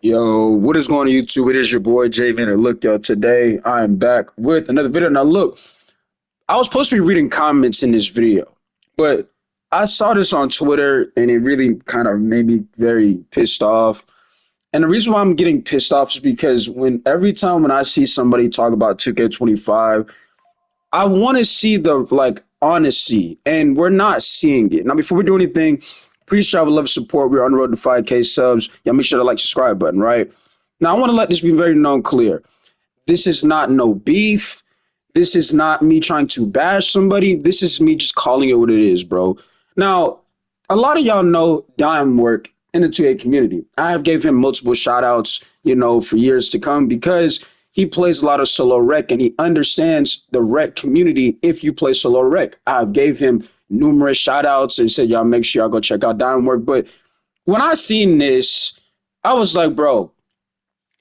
Yo, what is going on YouTube? It is your boy Jay Manor. Look, yo, today I am back with another video. Now, look, I was supposed to be reading comments in this video, but I saw this on Twitter and it really kind of made me very pissed off. And the reason why I'm getting pissed off is because every time when I see somebody talk about 2K25, I want to see the honesty, and we're not seeing it. Now, before we do anything, please show love support. We're on the road to 5K subs. Y'all make sure to like subscribe button, right? Now, I want to let this be very known clear. This is not no beef. This is not me trying to bash somebody. This is me just calling it what it is, bro. Now, a lot of y'all know Dime work in the 2A community. I have gave him multiple shout outs, for years to come because he plays a lot of solo rec and he understands the rec community if you play solo rec. I've gave him numerous shout outs and said, y'all make sure y'all go check out Dime work. But when I seen this, I was like, bro,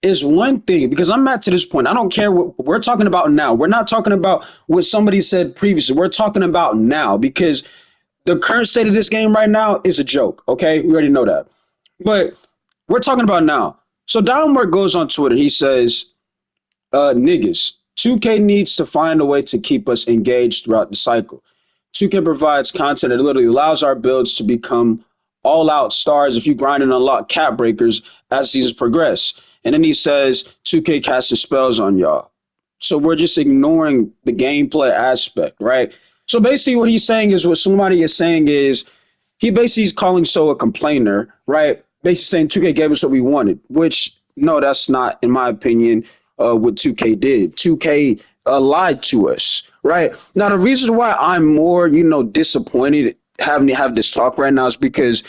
is one thing because I'm at to this point. I don't care what we're talking about now. We're not talking about what somebody said previously. We're talking about now because the current state of this game right now is a joke. Okay, we already know that, but we're talking about now. So Downward goes on Twitter. He says, "Niggas, 2K needs to find a way to keep us engaged throughout the cycle. 2K provides content that literally allows our builds to become all-out stars if you grind and unlock cap breakers as seasons progress." And then he says, 2K casting spells on y'all. So we're just ignoring the gameplay aspect, right? So basically what he's saying is what somebody is saying is he basically is calling So a complainer, right? Basically saying 2K gave us what we wanted, which no, that's not, in my opinion, what 2K did. 2K lied to us, right? Now, the reason why I'm more, disappointed having to have this talk right now is because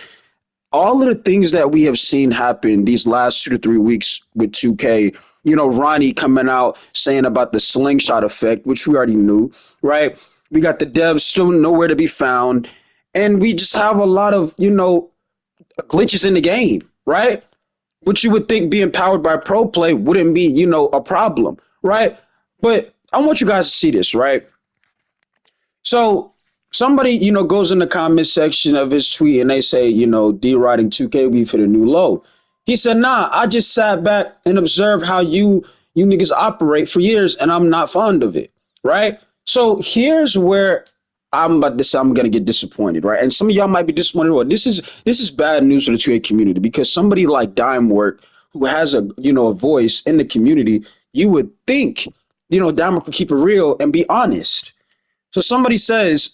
all of the things that we have seen happen these last 2 to 3 weeks with 2K, Ronnie coming out saying about the slingshot effect, which we already knew, right? We got the devs still nowhere to be found. And we just have a lot of, glitches in the game, right? Which you would think being powered by pro play wouldn't be, a problem, right? But I want you guys to see this, right? So somebody, goes in the comment section of his tweet and they say, D-Riding 2K, we've hit a new low. He said, nah, I just sat back and observed how you niggas operate for years and I'm not fond of it, right? So here's where I'm about to say I'm gonna get disappointed, right? And some of y'all might be disappointed. Well, this is bad news for the 2A community because somebody like Dime Work, who has a voice in the community, you would think, Dime Work would keep it real and be honest. So somebody says,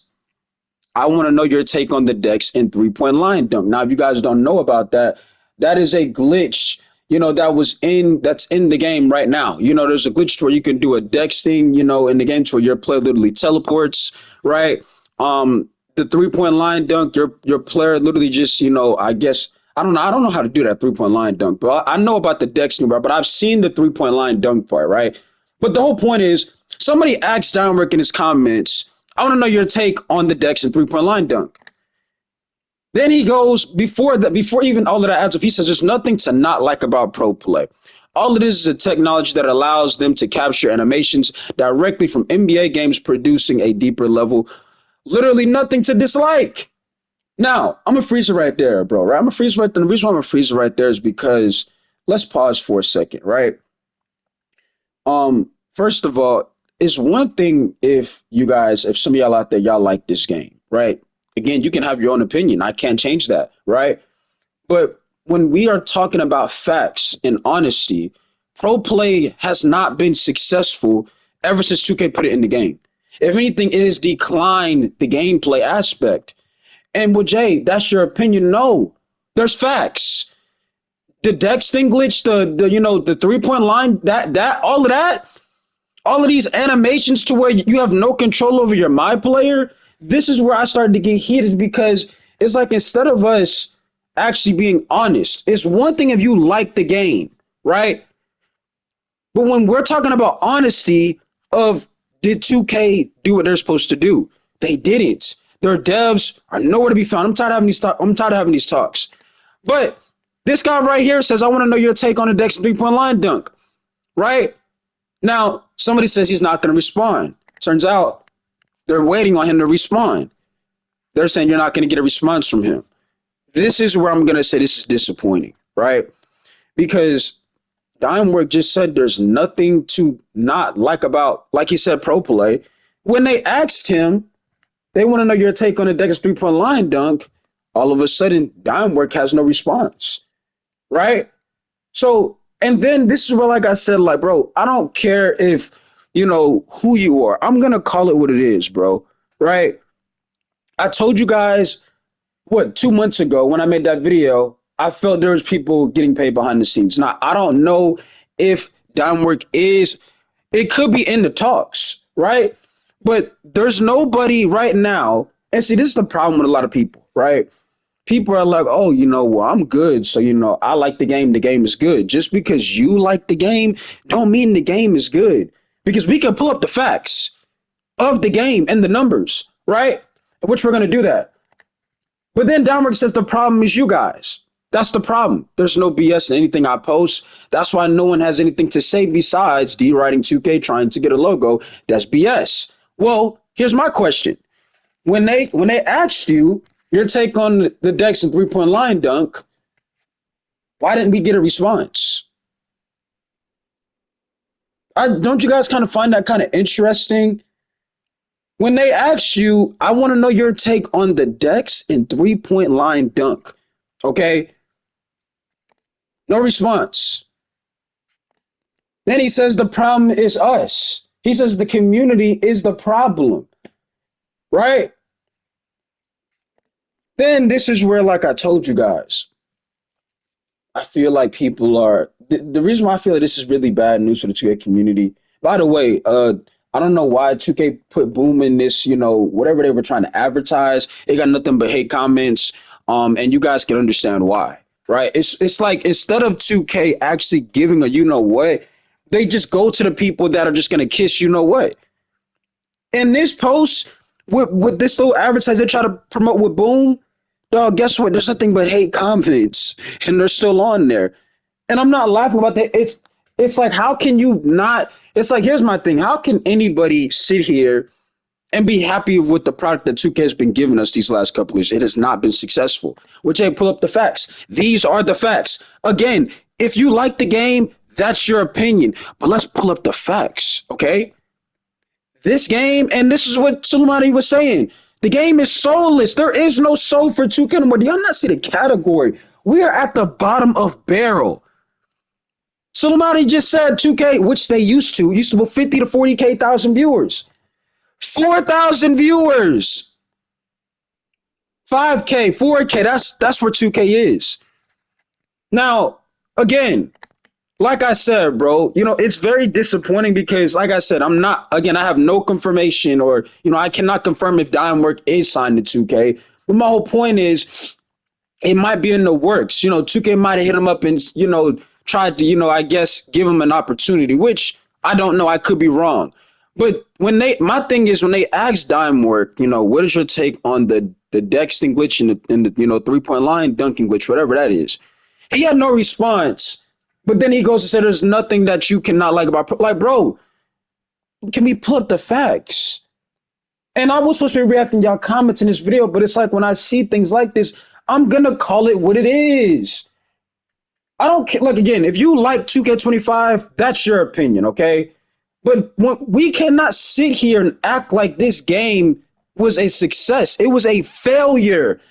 I want to know your take on the Dex and 3-point line dunk. Now, if you guys don't know about that, that is a glitch, that's in the game right now. There's a glitch to where you can do a Dex thing, in the game to where your player literally teleports, right? The 3-point line dunk, your player literally just, I guess, I don't know how to do that 3-point line dunk, but I know about the Dex thing, but I've seen the 3-point line dunk part, right? But the whole point is somebody asked Downwork in his comments, I want to know your take on the Dex and 3-point line dunk. Then he goes before even all of that adds up. He says there's nothing to not like about pro play. All it is a technology that allows them to capture animations directly from NBA games, producing a deeper level. Literally nothing to dislike. Now, I'm a freezer right there, bro. Right? I'm a freezer right there. The reason why I'm a freezer right there is because let's pause for a second, right? First of all, it's one thing if some of y'all out there, y'all like this game, right? Again, you can have your own opinion. I can't change that, right? But when we are talking about facts and honesty, pro play has not been successful ever since 2K put it in the game. If anything, it has declined the gameplay aspect. And with Jay, that's your opinion. No, there's facts. The Dex thing glitch, the 3-point line, that all of these animations to where you have no control over your my player. This is where I started to get heated because it's like instead of us actually being honest, it's one thing if you like the game, right? But when we're talking about honesty of did 2K do what they're supposed to do? They didn't. Their devs are nowhere to be found. I'm tired of having these talks. But this guy right here says, I want to know your take on the Dex 3-point line dunk, right? Now, somebody says he's not going to respond. Turns out they're waiting on him to respond. They're saying you're not going to get a response from him. This is where I'm going to say this is disappointing, right? because Dimework just said there's nothing to not like about, like he said, pro play. When they asked him, they want to know your take on the Deckers 3 point line dunk. All of a sudden, Dimework has no response, right? So, and then this is where, like I said, like, bro, I don't care if, who you are. I'm going to call it what it is, bro, right? I told you guys, what, 2 months ago when I made that video, I felt there was people getting paid behind the scenes. Now, I don't know if Dimework is, it could be in the talks, right? But there's nobody right now. And see, this is the problem with a lot of people, right? People are like, oh, well, I'm good. So, I like the game. The game is good. Just because you like the game don't mean the game is good. Because we can pull up the facts of the game and the numbers, right? Which we're going to do that. But then Dominic says the problem is you guys. That's the problem. There's no BS in anything I post. That's why no one has anything to say besides D writing 2K trying to get a logo. That's BS. Well, here's my question. When they asked you your take on the Dex and 3 point line dunk, why didn't we get a response? Don't you guys kind of find that kind of interesting? When they asked you, I want to know your take on the Dex and 3 point line dunk. Okay, no response. Then he says the problem is us. He says the community is the problem, right? Then this is where, like I told you guys, I feel like people are the reason why I feel like this is really bad news for the 2K community. By the way, I don't know why 2K put Boom in this, whatever they were trying to advertise. It got nothing but hate comments. And you guys can understand why, right? It's like instead of 2K actually giving a what, they just go to the people that are just gonna kiss what. In this post, with this little advertise they try to promote with Boom, dog, guess what? There's nothing but hate comments, and they're still on there. And I'm not laughing about that. It's like, how can you not? It's like, here's my thing. How can anybody sit here and be happy with the product that 2K has been giving us these last couple of years? It has not been successful. Which, hey, pull up the facts. These are the facts. Again, if you like the game, that's your opinion. But let's pull up the facts, okay? This game, and this is what Suleimani was saying. The game is soulless. There is no soul for 2K anymore. Do y'all not see the category? We are at the bottom of barrel. Suleimani just said 2K, which they used to put 50 to 40K thousand viewers. 4,000 viewers. 5K, 4K. That's where 2K is. Now, again, like I said, bro, it's very disappointing because, like I said, I have no confirmation or, I cannot confirm if Dimework is signed to 2K. But my whole point is it might be in the works. 2K might have hit him up and, tried to, I guess, give him an opportunity, which I don't know. I could be wrong. But my thing is when they asked Dimework, what is your take on the Dexting glitch and the 3 point line dunking glitch, whatever that is? He had no response. But then he goes and said, there's nothing that you cannot like about, like, bro, can we pull up the facts? And I was supposed to be reacting to y'all comments in this video, but it's like when I see things like this, I'm going to call it what it is. I don't care. Like, again, if you like 2K25, that's your opinion, okay? But we cannot sit here and act like this game was a success. It was a failure.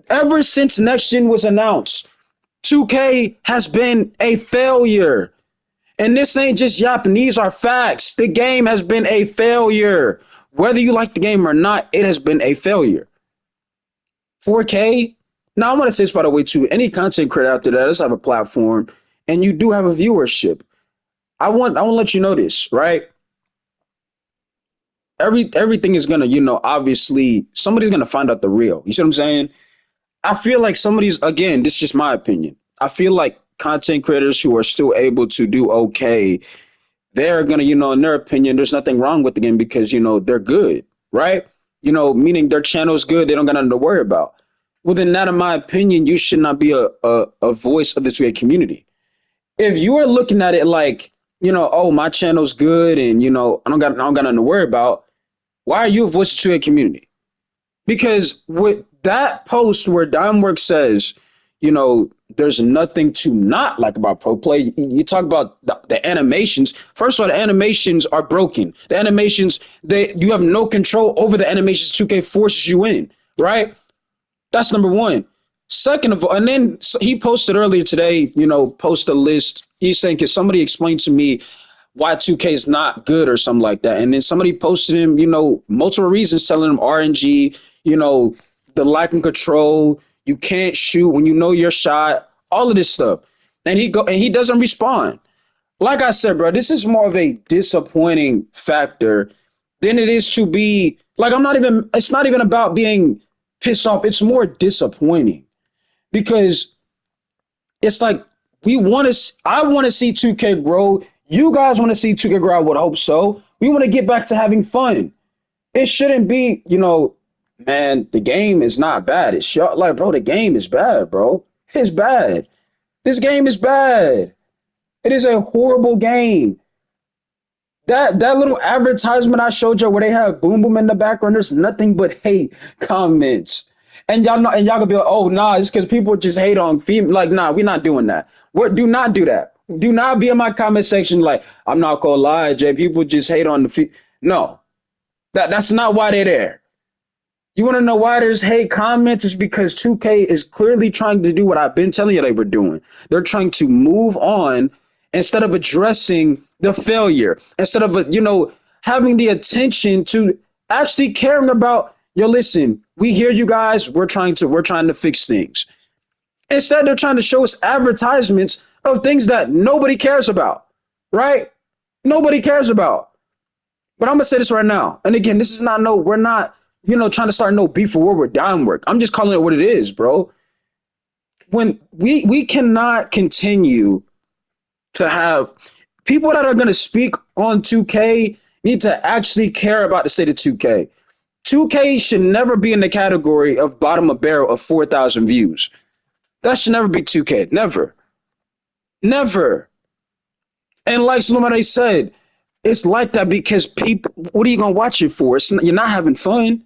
Ever since Next Gen was announced, 2K has been a failure. And this ain't just yapping. These are facts. The game has been a failure. Whether you like the game or not, it has been a failure. 4K? Now, I want to say this, by the way, too. Any content creator out there that does have a platform and you do have a viewership, I want to let you know this, right? Everything is going to, obviously, somebody's going to find out the real. You see what I'm saying? I feel like again, this is just my opinion. I feel like content creators who are still able to do okay, they're going to, in their opinion, there's nothing wrong with the game because, they're good, right? Meaning their channel is good. They don't got nothing to worry about. Well, then that, in my opinion, you should not be a voice of the 2A community. If you are looking at it like, oh, my channel's good and, I don't got nothing to worry about, why are you a voice of the 2A community? Because with that post where Dimework says, there's nothing to not like about pro play. You talk about the animations. First of all, the animations are broken. The animations, they you have no control over the animations 2K forces you in, right? That's number one. Second of all, and then he posted earlier today, post a list. He's saying, can somebody explain to me why 2K is not good or something like that? And then somebody posted him, multiple reasons telling him RNG, the lack of control, you can't shoot when you know your shot, all of this stuff. And he doesn't respond. Like I said, bro, this is more of a disappointing factor than it is to be like it's not even about being pissed off. It's more disappointing because it's like I want to see 2K grow. You guys want to see 2K grow. I would hope so. We want to get back to having fun. It shouldn't be, man, the game is not bad. It's short. Like, bro, the game is bad, bro. It's bad. This game is bad. It is a horrible game. That little advertisement I showed you where they have Boom Boom in the background, there's nothing but hate comments. And y'all know, and y'all gonna be like, oh nah, it's because people just hate on female. Like, nah, we're not doing that. Do not do that. Do not be in my comment section like, I'm not gonna lie, Jay. People just hate on the No, that's not why they're there. You want to know why there's hate comments? It's because 2K is clearly trying to do what I've been telling you they were doing. They're trying to move on instead of addressing the failure, instead of, having the attention to actually caring about, yo, listen, we hear you guys. We're trying to fix things. Instead, they're trying to show us advertisements of things that nobody cares about, right? Nobody cares about. But I'm gonna say this right now. And again, this is not no, we're not, trying to start no beef or war with down work. I'm just calling it what it is, bro. When we cannot continue to have people that are gonna speak on 2K need to actually care about the state of 2K. 2K should never be in the category of bottom of barrel of 4,000 views. That should never be 2K. Never. Never. And like somebody said, it's like that because people, what are you going to watch it for? You're not having fun,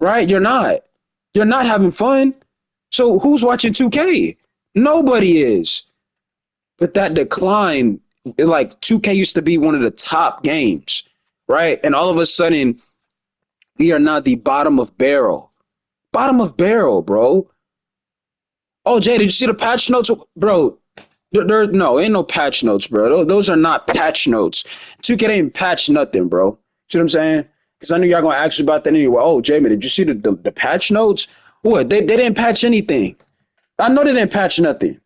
right? You're not. You're not having fun. So who's watching 2K? Nobody is. But that decline, like 2K used to be one of the top games, right? And all of a sudden, we are now the bottom of barrel. Bottom of barrel, bro. Oh, Jay, did you see the patch notes? Bro, no, ain't no patch notes, bro. Those are not patch notes. 2K ain't patch nothing, bro. See what I'm saying? Because I knew y'all gonna ask about that anyway. Oh, Jamie, did you see the patch notes? What? They didn't patch anything. I know they didn't patch nothing.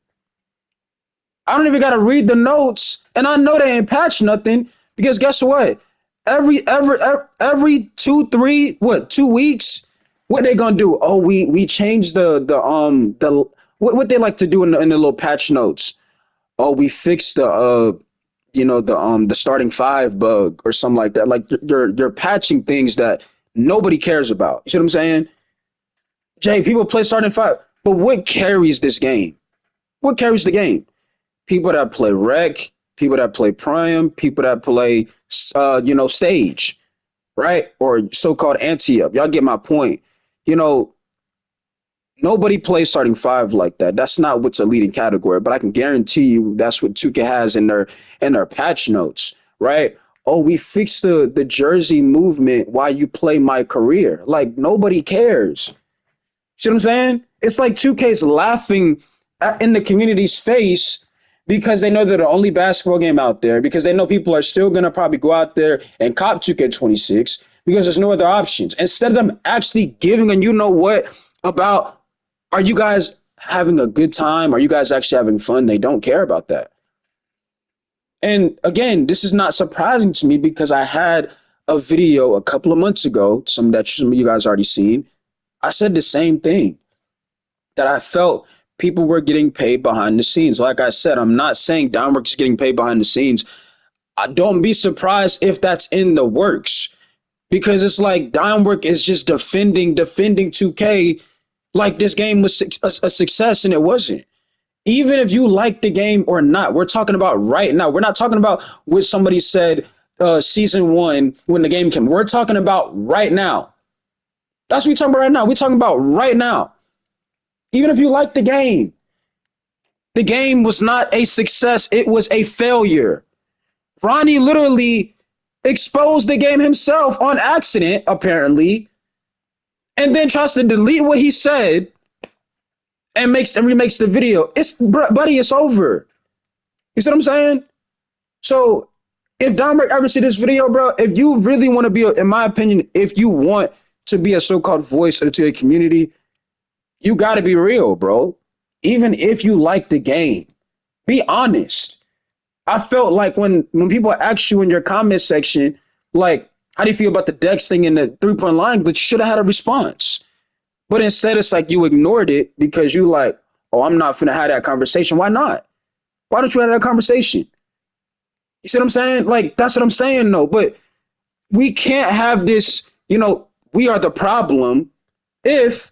I don't even gotta read the notes, and I know they ain't patch nothing because guess what? Every 2 3 2 weeks, what they gonna do? Oh, we changed the what they like to do in the little patch notes. Oh, we fixed the starting five bug or something like that. Like you're patching things that nobody cares about. You see what I'm saying? Jay, people play starting five, but what carries this game? What carries the game? People that play rec, people that play prime, people that play stage, right? Or so-called anti-up. Y'all get my point. You know, nobody plays starting five like that. That's not what's a leading category, but I can guarantee you that's what 2K has in their patch notes, right? Oh, we fixed the jersey movement while you play my career. Like nobody cares. See what I'm saying? It's like 2K's laughing in the community's face because they know they're the only basketball game out there, because they know people are still going to probably go out there and cop 2K26 because there's no other options. Instead of them actually giving a you know what about, are you guys having a good time? Are you guys actually having fun? They don't care about that. And again, this is not surprising to me because I had a video a couple of months ago, some of you guys already seen. I said the same thing, that I felt people were getting paid behind the scenes. Like I said, I'm not saying Downwork is getting paid behind the scenes. I don't be surprised if that's in the works, because it's like Downwork is just defending 2K like this game was a success and it wasn't. Even if you like the game or not, we're talking about right now. We're not talking about what somebody said season one when the game came. We're talking about right now. That's what we're talking about right now. We're talking about right now. Even if you like the game, The game was not a success, it was a failure. Ronnie literally exposed the game himself on accident, apparently, and then tries to delete what he said and remakes the video. It's buddy, it's over. You see what I'm saying? So if Dominic ever see this video, bro, if you really want to be, in my opinion, if you want to be a so-called voice to a community, you got to be real, bro. Even if you like the game, be honest. I felt like when people ask you in your comment section, like, how do you feel about the Dex thing in the 3-point line? But you should have had a response. But instead, it's like you ignored it because you like, oh, I'm not finna have that conversation. Why not? Why don't you have that conversation? You see what I'm saying? Like, that's what I'm saying, though. But we can't have this, we are the problem. If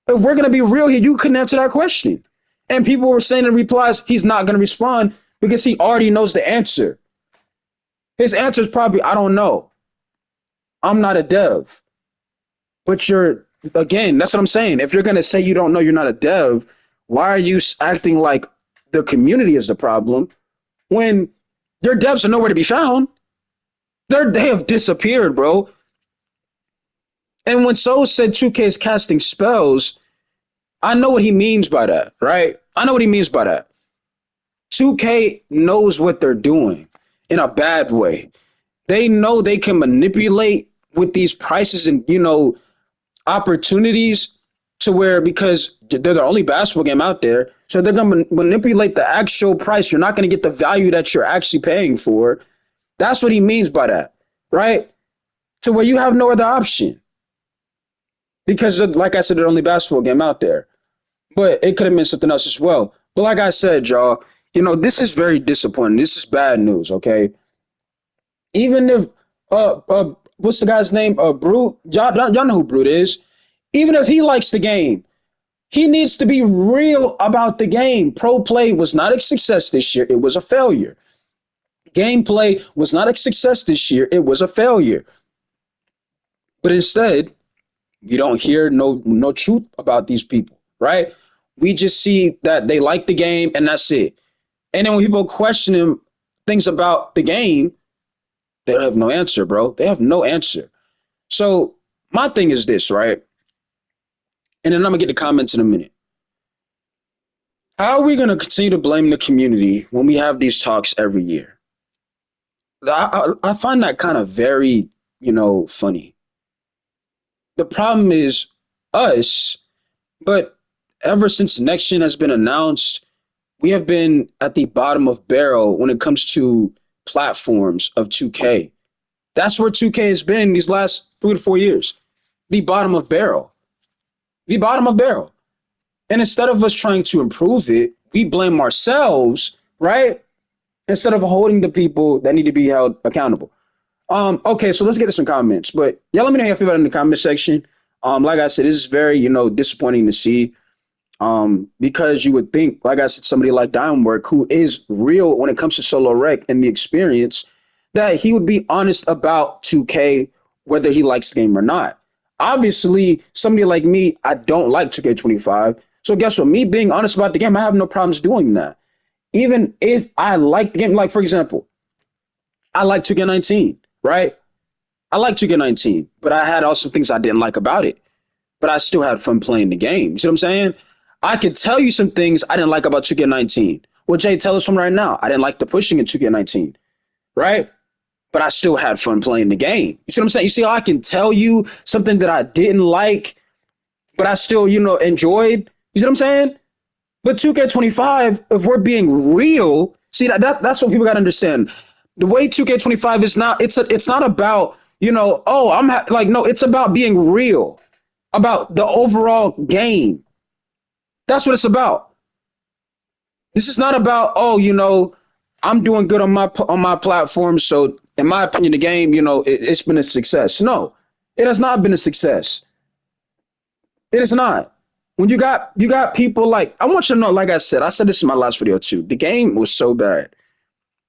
we're gonna be real here, you couldn't answer that question. And people were saying in replies, he's not gonna respond because he already knows the answer. His answer is probably, I don't know. I'm not a dev. But again, that's what I'm saying. If you're gonna say you don't know, you're not a dev, why are you acting like the community is the problem when your devs are nowhere to be found? They have disappeared, bro. And when So said 2K is casting spells, I know what he means by that, right? I know what he means by that. 2K knows what they're doing in a bad way. They know they can manipulate with these prices and, opportunities to where, because they're the only basketball game out there, so they're going to manipulate the actual price. You're not going to get the value that you're actually paying for. That's what he means by that, right? To where you have no other option. Because, like I said, they're the only basketball game out there. But it could have been something else as well. But like I said, y'all, this is very disappointing. This is bad news, okay? Even if, what's the guy's name? Brute. Y'all know who Brute is. Even if he likes the game, he needs to be real about the game. Pro play was not a success this year. It was a failure. Gameplay was not a success this year. It was a failure. But instead, you don't hear no truth about these people, right? We just see that they like the game and that's it. And then when people question him things about the game, they have no answer, bro. They have no answer. So my thing is this, right? And then I'm gonna get the comments in a minute. How are we gonna continue to blame the community when we have these talks every year? I find that kind of very, funny. The problem is us, but ever since next gen has been announced, we have been at the bottom of barrel when it comes to platforms of 2K. That's where 2K has been these last 3 to 4 years. The bottom of barrel. The bottom of barrel. And instead of us trying to improve it, we blame ourselves, right? Instead of holding the people that need to be held accountable. Okay, so let's get to some comments. But yeah, let me know how you feel about it in the comment section. Like I said, this is very, disappointing to see. Because you would think, like I said, somebody like Diamondwork, who is real when it comes to solo rec and the experience, that he would be honest about 2K, whether he likes the game or not. Obviously, somebody like me, I don't like 2K25. So guess what? Me being honest about the game, I have no problems doing that. Even if I like the game, like for example, I like 2K19, right? I like 2K19, but I had also things I didn't like about it. But I still had fun playing the game. You see what I'm saying? I could tell you some things I didn't like about 2K19. Well, Jay, tell us from right now. I didn't like the pushing in 2K19, right? But I still had fun playing the game. You see what I'm saying? You see how I can tell you something that I didn't like, but I still, enjoyed? You see what I'm saying? But 2K25, if we're being real, see that's what people got to understand. The way 2K25 is now, it's not about, like, no, it's about being real about the overall game. That's what it's about. This is not about, I'm doing good on my platform, so in my opinion, the game, it's been a success. No, it has not been a success. It is not. When you got people like, I want you to know, like I said this in my last video too. The game was so bad.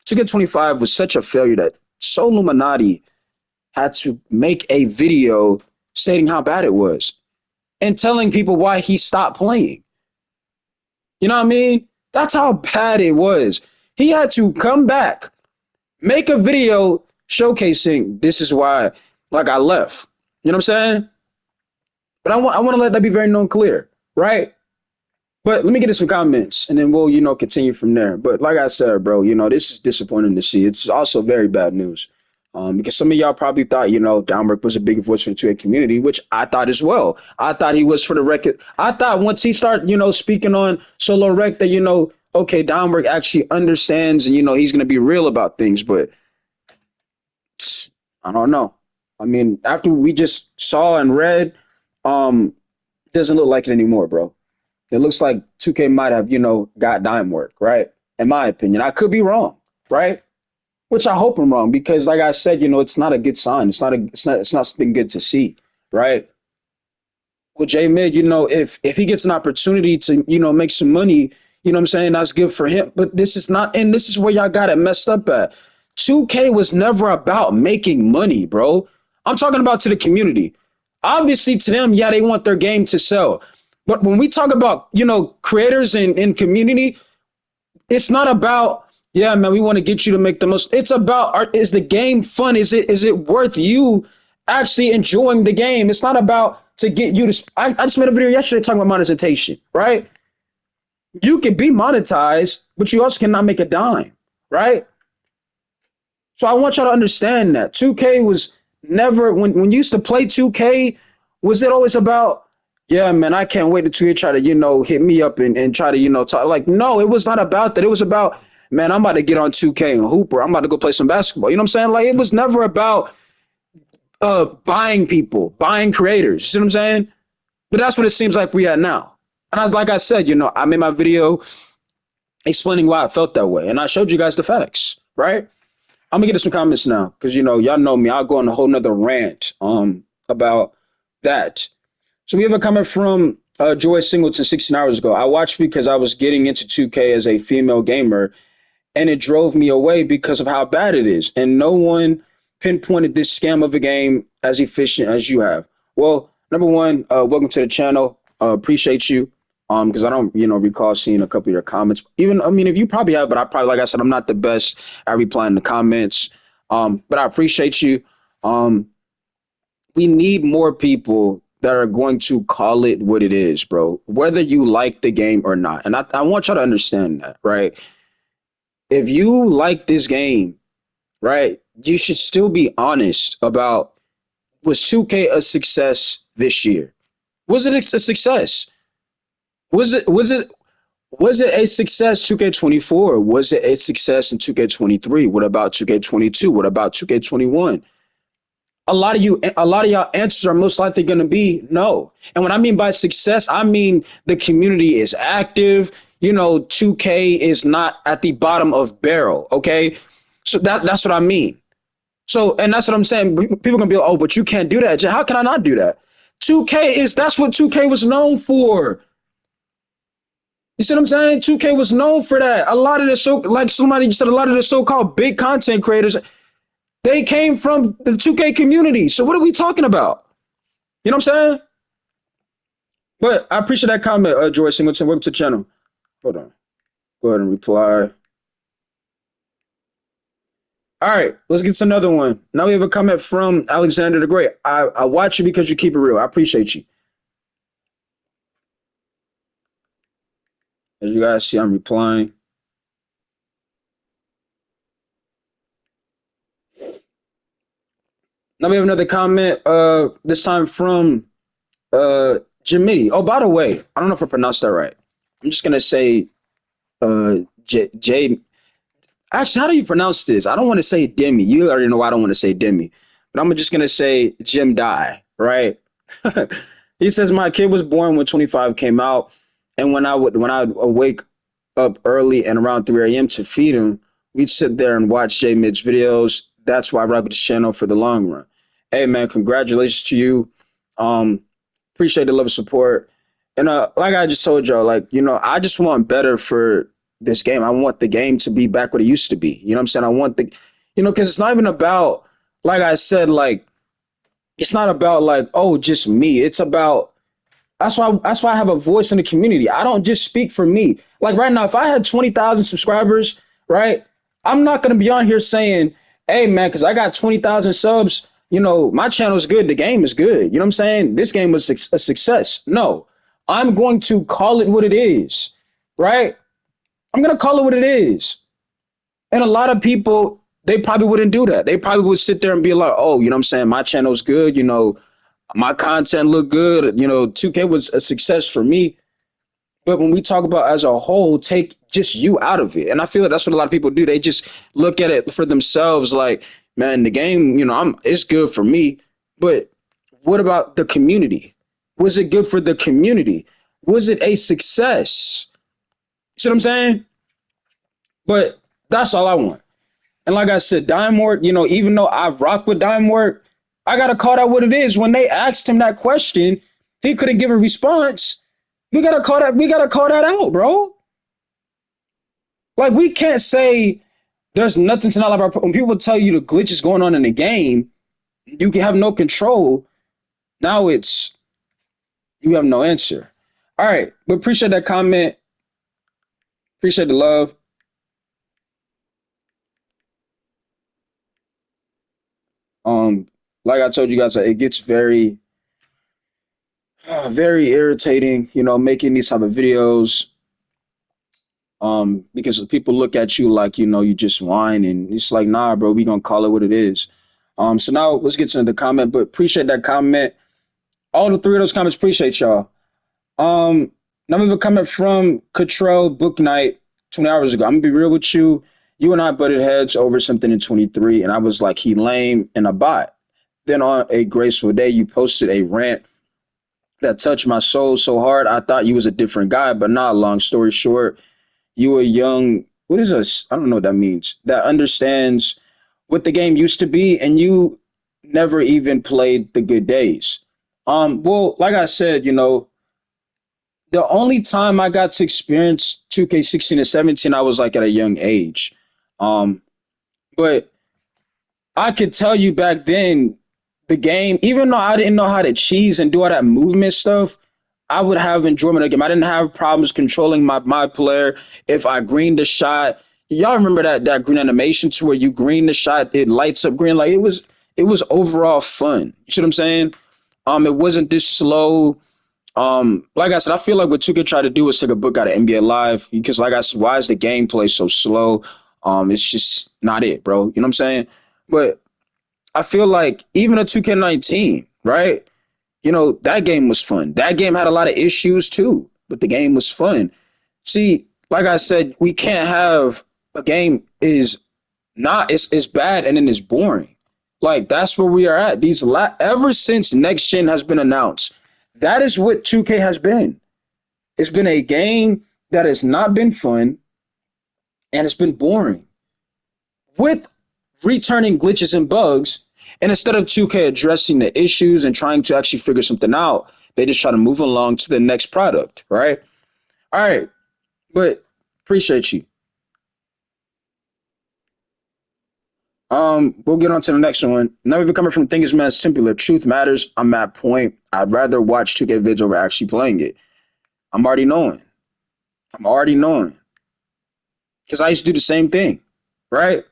2K25 was such a failure that So Illuminati had to make a video stating how bad it was and telling people why he stopped playing. You know what I mean? That's how bad it was. He had to come back, make a video showcasing this is why, like, I left. You know what I'm saying? But I want to let that be very known clear, right? But let me get to some comments and then we'll, continue from there. But like I said, bro, this is disappointing to see. It's also very bad news. Because some of y'all probably thought, Domrick was a big voice for the 2A community, which I thought as well. I thought he was for the record. I thought once he started, speaking on Solo Rec that, okay, Domrick actually understands and, he's going to be real about things. But I don't know. I mean, after we just saw and read, it doesn't look like it anymore, bro. It looks like 2K might have, got dime work, right? In my opinion. I could be wrong, right? Which I hope I'm wrong because like I said, it's not a good sign. It's not something good to see, right? Well, J Mid, if he gets an opportunity to, make some money, what I'm saying, that's good for him. But this is not, and this is where y'all got it messed up at. 2K was never about making money, bro. I'm talking about to the community. Obviously, to them, yeah, they want their game to sell. But when we talk about, creators and community, it's not about, yeah, man, we want to get you to make the most. It's about, is the game fun? Is it worth you actually enjoying the game? It's not about to get you to. I just made a video yesterday talking about monetization, right? You can be monetized, but you also cannot make a dime, right? So I want y'all to understand that 2K was never when you used to play 2K, was it always about, yeah, man, I can't wait to 2K try to, hit me up and try to, talk. Like, no, it was not about that. It was about, man, I'm about to get on 2K and Hooper. I'm about to go play some basketball. You know what I'm saying? Like it was never about buying people, buying creators. You see what I'm saying? But that's what it seems like we are now. And I was like I said, I made my video explaining why I felt that way. And I showed you guys the facts, right? I'm gonna get to some comments now because y'all know me. I'll go on a whole nother rant about that. So we have a comment from Joy Singleton 16 hours ago. I watched because I was getting into 2K as a female gamer, and it drove me away because of how bad it is. And no one pinpointed this scam of a game as efficient as you have. Well, number one, welcome to the channel. Appreciate you. Because I don't, recall seeing a couple of your comments. Even, I mean, if you probably have, but I probably, like I said, I'm not the best at replying to comments. But I appreciate you. We need more people that are going to call it what it is, bro. Whether you like the game or not. And I want y'all to understand that, right? If you like this game, right, you should still be honest about, was 2K a success this year? Was it a success? Was it a success 2K24? Was it a success in 2K23? What about 2K22? What about 2K21? A lot of y'all answers are most likely going to be no. And what I mean by success, I mean the community is active. 2K is not at the bottom of barrel. Okay, so that's what I mean. So, and that's what I'm saying. People are gonna be like, oh, but you can't do that. How can I not do that? 2K is that's what 2K was known for. You see what I'm saying? 2K was known for that. A lot of the like somebody said, a lot of the so-called big content creators, they came from the 2K community. So what are we talking about? You know what I'm saying? But I appreciate that comment, Joy Singleton. Welcome to the channel. Hold on. Go ahead and reply. All right, let's get to another one. Now we have a comment from Alexander the Great. I watch you because you keep it real. I appreciate you. As you guys see, I'm replying. Now we have another comment, this time from Jimmy. Oh, by the way, I don't know if I pronounced that right. I'm just gonna say J. Actually, how do you pronounce this? I don't want to say Demi. You already know I don't want to say Demi, but I'm just gonna say Jim Die, right? He says my kid was born when 25 came out, and when I wake up early and around 3 a.m. to feed him, we'd sit there and watch J Midge videos. That's why I rock with this channel for the long run. Hey man, congratulations to you. Um, Appreciate the love and support. And like I just told y'all, like, I just want better for this game. I want the game to be back what it used to be. You know what I'm saying? I want because it's not even about, like I said, like, it's not about like, oh, just me. It's about That's why I have a voice in the community. I don't just speak for me. Like right now, if I had 20,000 subscribers, right, I'm not gonna be on here saying, "Hey man, because I got 20,000 subs, my channel is good. The game is good. You know what I'm saying? This game was a success." No, I'm going to call it what it is, right? I'm gonna call it what it is. And a lot of people, they probably wouldn't do that. They probably would sit there and be like, "Oh, you know what I'm saying? My channel's good. My content look good. 2K was a success for me." But when we talk about as a whole, take just you out of it. And I feel like that's what a lot of people do. They just look at it for themselves like, man, the game, it's good for me. But what about the community? Was it good for the community? Was it a success? See what I'm saying? But that's all I want. And like I said, Dimeward, even though I rock with Dimeward, I gotta call that what it is. When they asked him that question, he couldn't give a response. We gotta call that out, bro. Like we can't say there's nothing to not like when people tell you the glitch is going on in the game, you can have no control. Now it's you have no answer. All right, but appreciate that comment. Appreciate the love. Um, like I told you guys, it gets very irritating, making these type of videos. Because people look at you like, you just whine, and it's like, nah, bro, we gonna call it what it is. So now let's get to the comment, but appreciate that comment. All the three of those comments, appreciate y'all. Now we have a comment from Cottrell Book Night 20 hours ago. I'm gonna be real with you. You and I butted heads over something in 23, and I was like, he lame and a bot. Then on a graceful day, you posted a rant that touched my soul so hard. I thought you was a different guy, but not. Long story short, you a young, what is this? I don't know what that means. That understands what the game used to be, and you never even played the good days. Well, like I said, the only time I got to experience 2K16 and 17, I was like at a young age. Um, but I could tell you back then, the game, even though I didn't know how to cheese and do all that movement stuff, I would have enjoyment of the game. I didn't have problems controlling my player. If I greened the shot, y'all remember that green animation to where you green the shot, it lights up green. Like it was overall fun. You see what I'm saying? It wasn't this slow. Like I said, I feel like what 2K tried to do was take a book out of NBA Live because, like I said, why is the gameplay so slow? It's just not it, bro. You know what I'm saying? But I feel like even a 2K19, right? That game was fun. That game had a lot of issues too, but the game was fun. See, like I said, we can't have a game is not it's bad and then it's boring. Like that's where we are at. Ever since next gen has been announced, that is what 2K has been. It's been a game that has not been fun and it's been boring with returning glitches and bugs. And instead of 2K addressing the issues and trying to actually figure something out, they just try to move along to the next product, right? All right, but appreciate you. We'll get on to the next one. Now we've coming from Think is Man Simpler. Truth matters. I'm at point. I'd rather watch 2K vids over actually playing it. I'm already knowing. I'm already knowing. Because I used to do the same thing, right?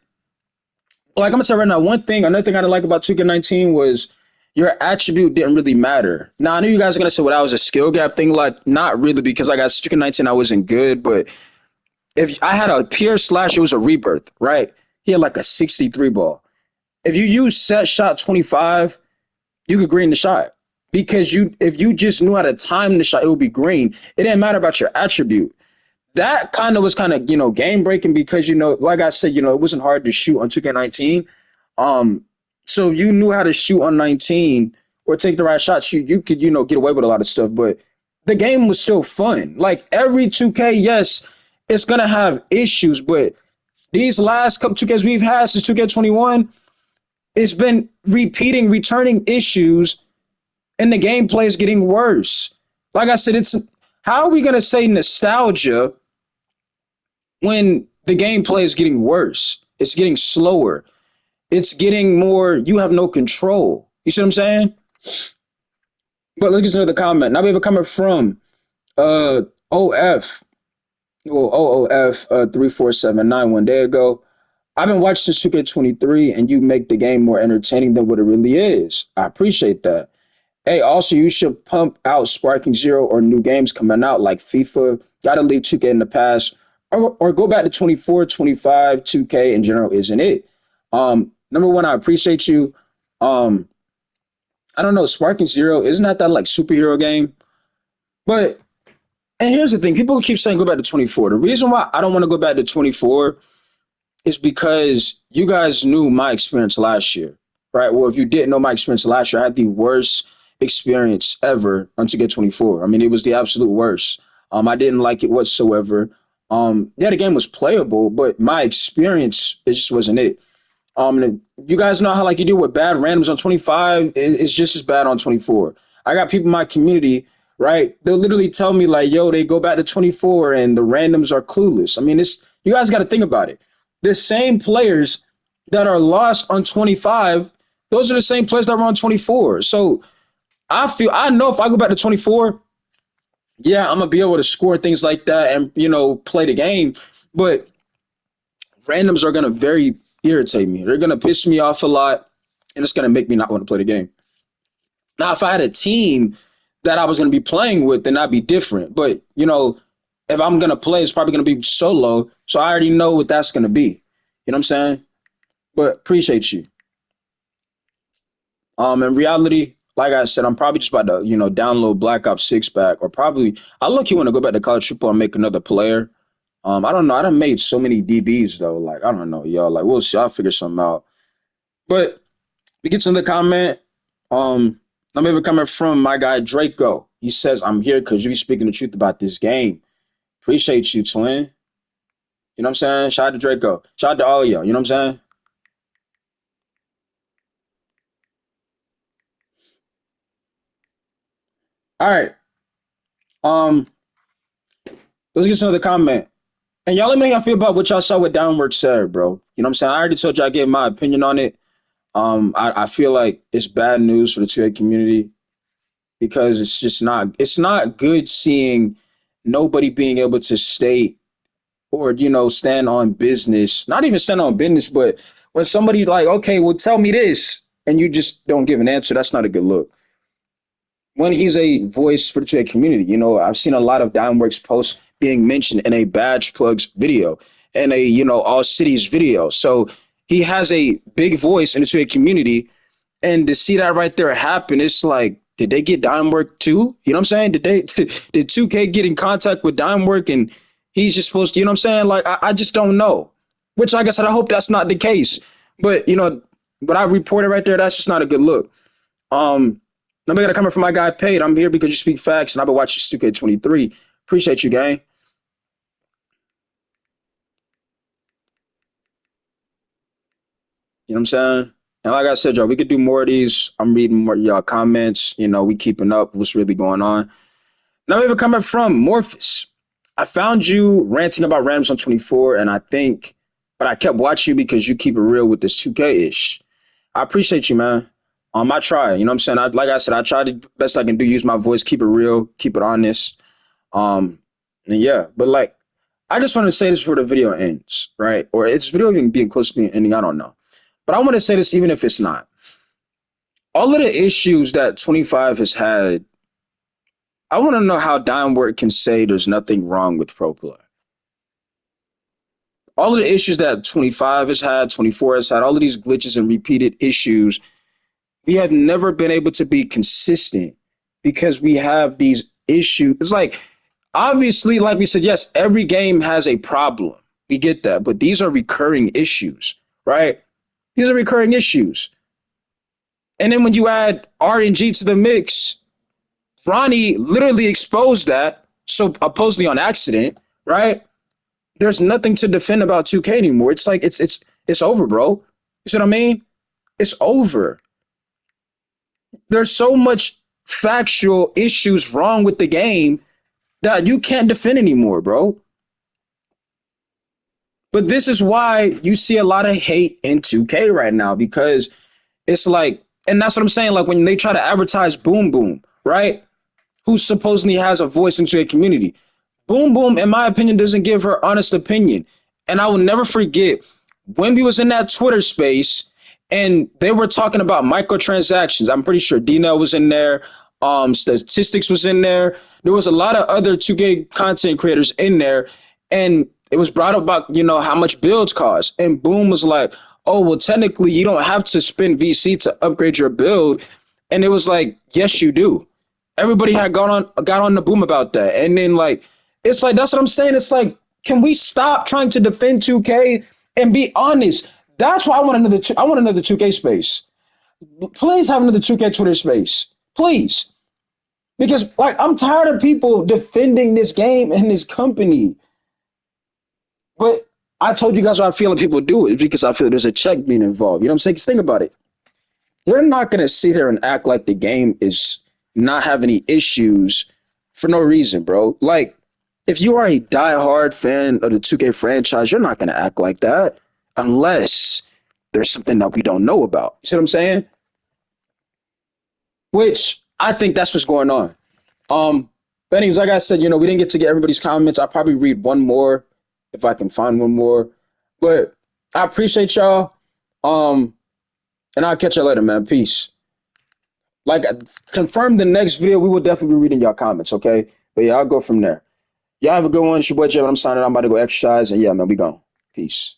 Like I'm gonna tell you right now, another thing I didn't like about 2K19 was your attribute didn't really matter. Now I knew you guys were gonna say, well, that was a skill gap thing. Like, not really, because I got 2K19, I wasn't good, but if I had a peer slash, it was a rebirth, right? He had like a 63 ball. If you use set shot 25, you could green the shot. Because if you just knew how to time the shot, it would be green. It didn't matter about your attribute. That kind of was kind of, game breaking because, like I said, it wasn't hard to shoot on 2K19. Um, so if you knew how to shoot on 19 or take the right shots, you could, get away with a lot of stuff. But the game was still fun. Like every 2K, yes, it's gonna have issues, but these last couple 2Ks we've had since 2K21, it's been returning issues, and the gameplay is getting worse. Like I said, it's how are we gonna say nostalgia when the gameplay is getting worse? It's getting slower. It's getting more, you have no control. You see what I'm saying? But look at another comment. Now we have a comment from uh OF. Well, OOF 34791 one day ago. I've been watching since 2K23 and you make the game more entertaining than what it really is. I appreciate that. Hey, also, you should pump out Sparking Zero or new games coming out like FIFA. Gotta leave 2K in the past or go back to 24, 25, 2K in general isn't it. Number one, I appreciate you. Um, I don't know, Sparking Zero, isn't that like superhero game? But, and here's the thing people keep saying go back to 24. The reason why I don't want to go back to 24 is because you guys knew my experience last year, right? Well, if you didn't know my experience last year, I had the worst experience ever on to get 24. I mean, it was the absolute worst. I didn't like it whatsoever. Yeah, the game was playable, but my experience it just wasn't it. You guys know how like you do with bad randoms on 25, it's just as bad on 24. I got people in my community, right? They'll literally tell me like, yo, they go back to 24 and the randoms are clueless. I mean, it's you guys got to think about it. The same players that are lost on 25, those are the same players that were on 24. So I know if I go back to 24, yeah, I'm gonna be able to score things like that and play the game. But randoms are gonna very irritate me. They're gonna piss me off a lot, and it's gonna make me not want to play the game. Now, if I had a team that I was gonna be playing with, then that'd be different. But if I'm gonna play, it's probably gonna be solo, so I already know what that's gonna be. You know what I'm saying? But appreciate you. In reality, like I said, I'm probably just about to download Black Ops Six back, or probably I look you want to go back to college football and make another player. I don't know. I done made so many DBs though. Like I don't know, y'all. Like we'll see. I'll figure something out. But we get to the comment. I'm even coming from my guy Draco. He says, I'm here because you be speaking the truth about this game. Appreciate you, twin. You know what I'm saying? Shout out to Draco. Shout out to all of y'all. You know what I'm saying? All right. Um, let's get to another comment. And y'all let me know how y'all feel about what y'all saw with Downward said, bro. You know what I'm saying? I already told you I gave my opinion on it. I feel like it's bad news for the 2A community because it's not good seeing nobody being able to state or stand on business, not even stand on business, but when somebody like, okay, well, tell me this, and you just don't give an answer, that's not a good look. When he's a voice for the community, I've seen a lot of Dimeworks posts being mentioned in a badge plugs video and a all cities video, so he has a big voice in the community, and to see that right there happen, it's like, did they get Dimework too? You know what I'm saying? Did they did 2K get in contact with Dimework and he's just supposed to, you know what I'm saying? Like I just don't know. Which like I said, I hope that's not the case. But what I reported right there, that's just not a good look. Nobody got coming from my guy paid. I'm here because you speak facts and I've been watching 2K23. Appreciate you, gang. You know what I'm saying? And like I said, y'all, we could do more of these. I'm reading more of y'all comments. We keeping up what's really going on. Now we have a comment from Morphus. I found you ranting about Rams on 24, and but I kept watching you because you keep it real with this 2K ish. I appreciate you, man. I try. You know what I'm saying? Like I said, I try the best I can do, use my voice, keep it real, keep it honest. Um, and yeah, but like, I just want to say this before the video ends, right? Or it's video even being close to being ending. I don't know, but I want to say this even if it's not. All of the issues that 25 has had, I want to know how Dimework can say there's nothing wrong with pro play. All of the issues that 25 has had, 24 has had, all of these glitches and repeated issues, we have never been able to be consistent because we have these issues. It's like, obviously, like we said, yes, every game has a problem. We get that, but these are recurring issues, right? These are recurring issues. And then when you add RNG to the mix, Ronnie literally exposed that, so supposedly on accident, right? There's nothing to defend about 2K anymore. It's like it's over, bro. You see what I mean? It's over. There's so much factual issues wrong with the game that you can't defend anymore, bro. But this is why you see a lot of hate in 2K right now because it's like, and that's what I'm saying. Like when they try to advertise Boom Boom, right? Who supposedly has a voice into a community. Boom Boom, in my opinion, doesn't give her honest opinion. And I will never forget when we was in that Twitter space and they were talking about microtransactions. I'm pretty sure Dino was in there. Statistics was in there. There was a lot of other 2K content creators in there. And it was brought up about, how much builds cost. And Boom was like, oh, well, technically you don't have to spend VC to upgrade your build. And it was like, yes, you do. Everybody had got on the Boom about that. And then like it's like that's what I'm saying. It's like, can we stop trying to defend 2K and be honest? That's why I want another 2K space. Please have another 2K Twitter space. Please. Because like I'm tired of people defending this game and this company. But I told you guys what I feel when people do it because I feel there's a check being involved. You know what I'm saying? 'Cause think about it. They're not gonna sit here and act like the game is not have any issues for no reason, bro. Like, if you are a diehard fan of the 2K franchise, you're not gonna act like that unless there's something that we don't know about. You see what I'm saying? Which I think that's what's going on. But anyways, like I said, we didn't get to get everybody's comments. I'll probably read one more if I can find one more. But I appreciate y'all. Um, and I'll catch you later, man. Peace. Like, confirm the next video. We will definitely be reading y'all comments, okay? But yeah, I'll go from there. Y'all have a good one. It's your boy Jay. I'm signing out. I'm about to go exercise. And yeah, man, we gone. Peace.